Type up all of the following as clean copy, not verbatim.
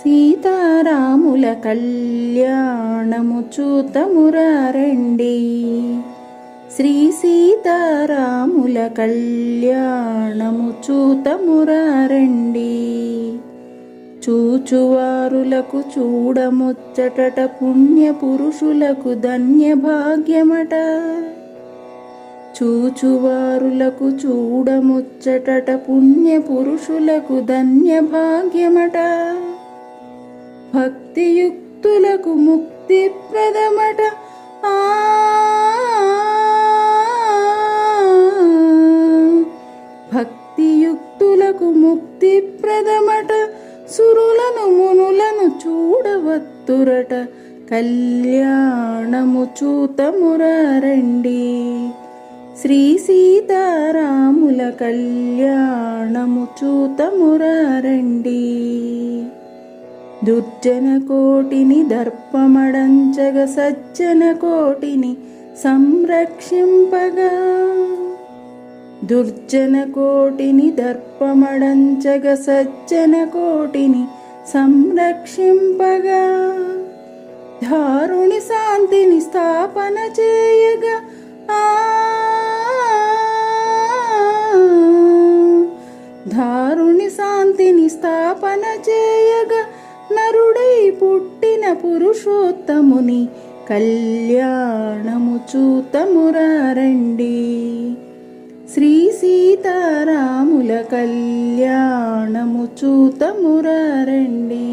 సీతారాముల కళ్యాణము చూతమురారండి. శ్రీ సీతారాముల కళ్యాణము చూతమురారండి. చూచువారులకు చూడముచ్చటట, పుణ్య పురుషులకు ధన్య భాగ్యమట. చూచువారులకు చూడముచ్చటట, పుణ్య పురుషులకు ధన్య భాగ్యమట. భక్తియుక్తులకు ముక్తి ప్రదమట. భక్తియుక్తులకు ముక్తి ప్రదమట. సురులను మునులను చూడవత్తురట, కళ్యాణము చూతమురారండి. శ్రీ సీతారాముల కళ్యాణము చూతమురారండి. దుర్జన కోటిని దర్పమడంచగ, సజ్జన కోటిని సంరక్షింపగా. దుర్జన కోటిని దర్పమడంచగ, సజ్జన కోటిని సంరక్షింపగా. దారుని శాంతిని స్థాపన చేయగా. దారుని శాంతిని స్థాపన చేయగా, నరుడై పుట్టిన పురుషోత్తముని కళ్యాణము చూతమురారండి. శ్రీ సీతారాముల కళ్యాణము చూతమురారండి.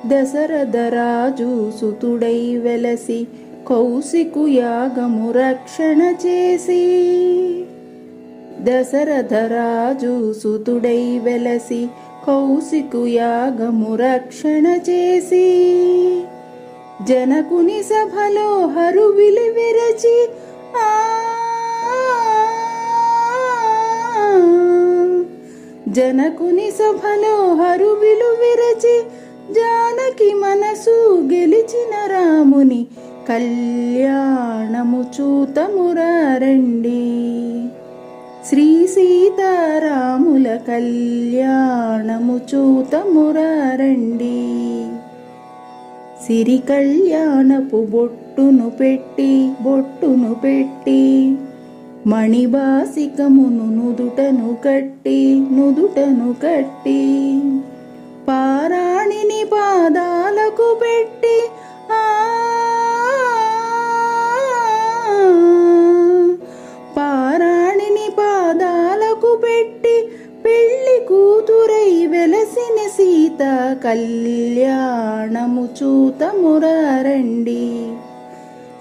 దశరథ రాజు సుతుడై వెలసి, కౌశికు యాగము రక్షణ చేసి. దశరథ రాజు సుతుడై వెలసి, కౌశికు యాగము రక్షణ చేసి. జనకుని సభలో హరువిలి విరచి. జనకుని సభలో హరువిలు విరచి, జానకి మనసు గెలిచిన రాముని కళ్యాణము చూతమురారండి. శ్రీ సీతారాముల కళ్యాణము చూతమురారండి. సిరి కళ్యాణపు బొట్టును పెట్టి, మణిబాసికమును నుదుటను కట్టి, పారాణిని పాదాలకు పెట్టి. పారాణిని పాదాలకు పెట్టి, పెళ్లి కూతురై వెలసిన సీత కళ్యాణము చూతమురారండి.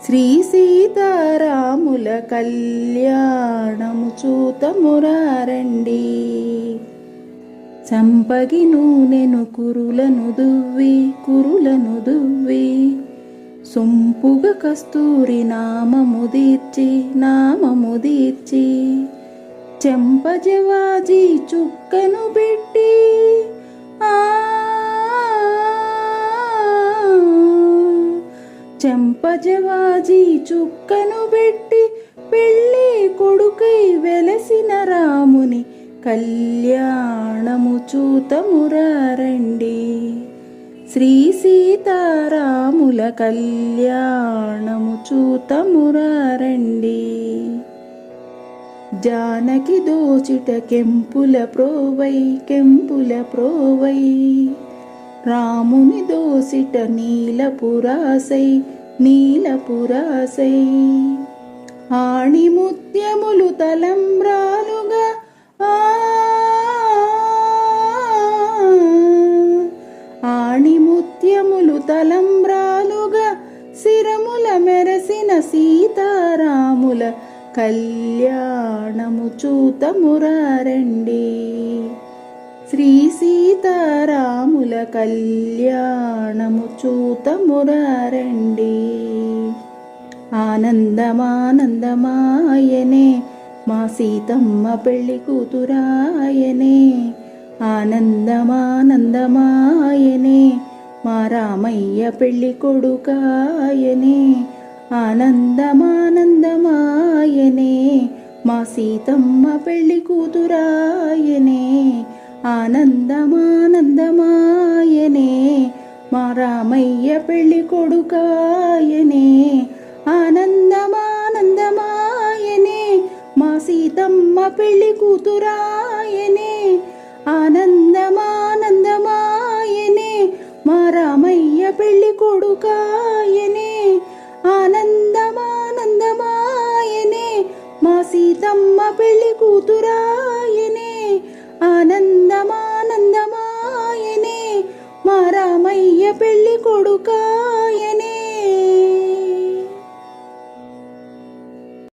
శ్రీ సీతారాముల కళ్యాణము చూతమురారండి. సంపగి నూనెను కురులను దువ్వి, సొంపుగ కస్తూరి నామము దీర్చి, చెంపజవాజీ చుక్కను పెట్టి. చెంపజవాజీ చుక్కను పెట్టి, పెళ్ళి కొడుకై వెలసిన రాముని కళ్యాణము చూతమురారండి. శ్రీ సీతారాముల కళ్యాణము చూతమురారండి. జానకి దోచిట కెంపుల ప్రోవై, రాముని దోసిట నీలపురాసై. ఆణిముత్యములు తలంబ్రాలుగా. ఆణిముత్యములు తలంబ్రాలుగా, శిరముల మెరసిన సీతారాముల కళ్యాణము చూతమురారండి. శ్రీ సీతారాముల కళ్యాణము చూతమురారండి. ఆనందమానందమాయనే, మా సీతమ్మ పెళ్లి కూతురాయనే. ఆనందమానందమాయనే, మా రామయ్య పెళ్లి కొడుకాయనే. ఆనందమానందమాయనే, మా సీతమ్మ పెళ్లి కూతురాయనే. ఆనందమానందమాయనే మా రామయ్య పెళ్లి కొడుకాయనే ఆనందమానందమాయనే మా సీతమ్మ పెళ్లి కూతురాయనే ఆనందమానందమాయనే మా రామయ్య పెళ్లి కొడుకాయనే ఆనందమానందమాయనే మా సీతమ్మ పెళ్లి కూతురాయనే ఆనందమానందమాయనే మా రామయ్య పెళ్లి కొడుకా